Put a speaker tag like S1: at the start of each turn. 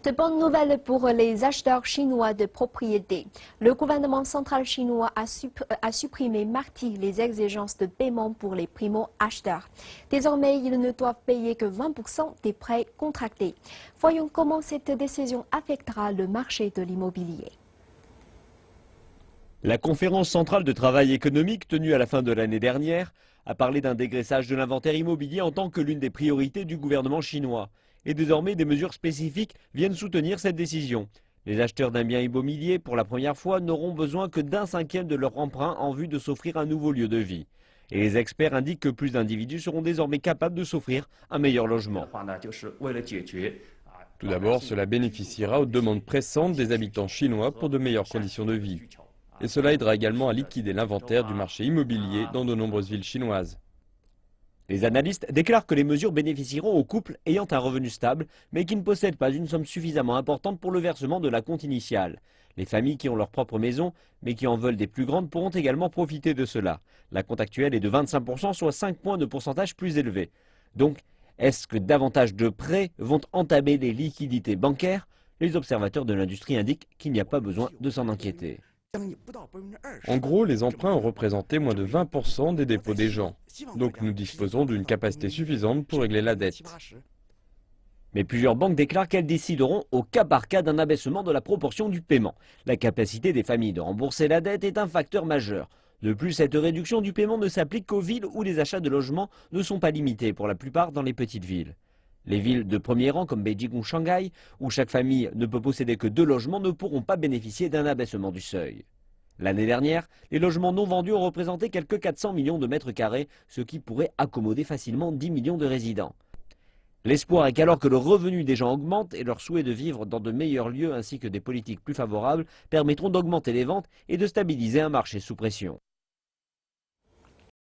S1: De bonnes nouvelles pour les acheteurs chinois de propriété. Le gouvernement central chinois a supprimé mardi les exigences de paiement pour les primo-acheteurs. Désormais, ils ne doivent payer que 20% des prêts contractés. Voyons comment cette décision affectera le marché de l'immobilier.
S2: La conférence centrale de travail économique tenue à la fin de l'année dernière a parlé d'un dégraissage de l'inventaire immobilier en tant que l'une des priorités du gouvernement chinois. Et désormais, des mesures spécifiques viennent soutenir cette décision. Les acheteurs d'un bien immobilier, pour la première fois, n'auront besoin que d'un cinquième de leur emprunt en vue de s'offrir un nouveau lieu de vie. Et les experts indiquent que plus d'individus seront désormais capables de s'offrir un meilleur logement.
S3: Tout d'abord, cela bénéficiera aux demandes pressantes des habitants chinois pour de meilleures conditions de vie. Et cela aidera également à liquider l'inventaire du marché immobilier dans de nombreuses villes chinoises.
S2: Les analystes déclarent que les mesures bénéficieront aux couples ayant un revenu stable, mais qui ne possèdent pas une somme suffisamment importante pour le versement de la compte initiale. Les familles qui ont leur propre maison, mais qui en veulent des plus grandes, pourront également profiter de cela. La compte actuelle est de 25%, soit 5 points de pourcentage plus élevé. Donc, est-ce que davantage de prêts vont entamer les liquidités bancaires? Les observateurs de l'industrie indiquent qu'il n'y a pas besoin de s'en inquiéter.
S3: En gros, les emprunts ont représenté moins de 20% des dépôts des gens. Donc nous disposons d'une capacité suffisante pour régler la dette.
S2: Mais plusieurs banques déclarent qu'elles décideront au cas par cas d'un abaissement de la proportion du paiement. La capacité des familles de rembourser la dette est un facteur majeur. De plus, cette réduction du paiement ne s'applique qu'aux villes où les achats de logements ne sont pas limités, pour la plupart dans les petites villes. Les villes de premier rang comme Beijing ou Shanghai, où chaque famille ne peut posséder que 2 logements, ne pourront pas bénéficier d'un abaissement du seuil. L'année dernière, les logements non vendus ont représenté quelques 400 millions de mètres carrés, ce qui pourrait accommoder facilement 10 millions de résidents. L'espoir est qu'alors que le revenu des gens augmente et leur souhait de vivre dans de meilleurs lieux ainsi que des politiques plus favorables permettront d'augmenter les ventes et de stabiliser un marché sous pression.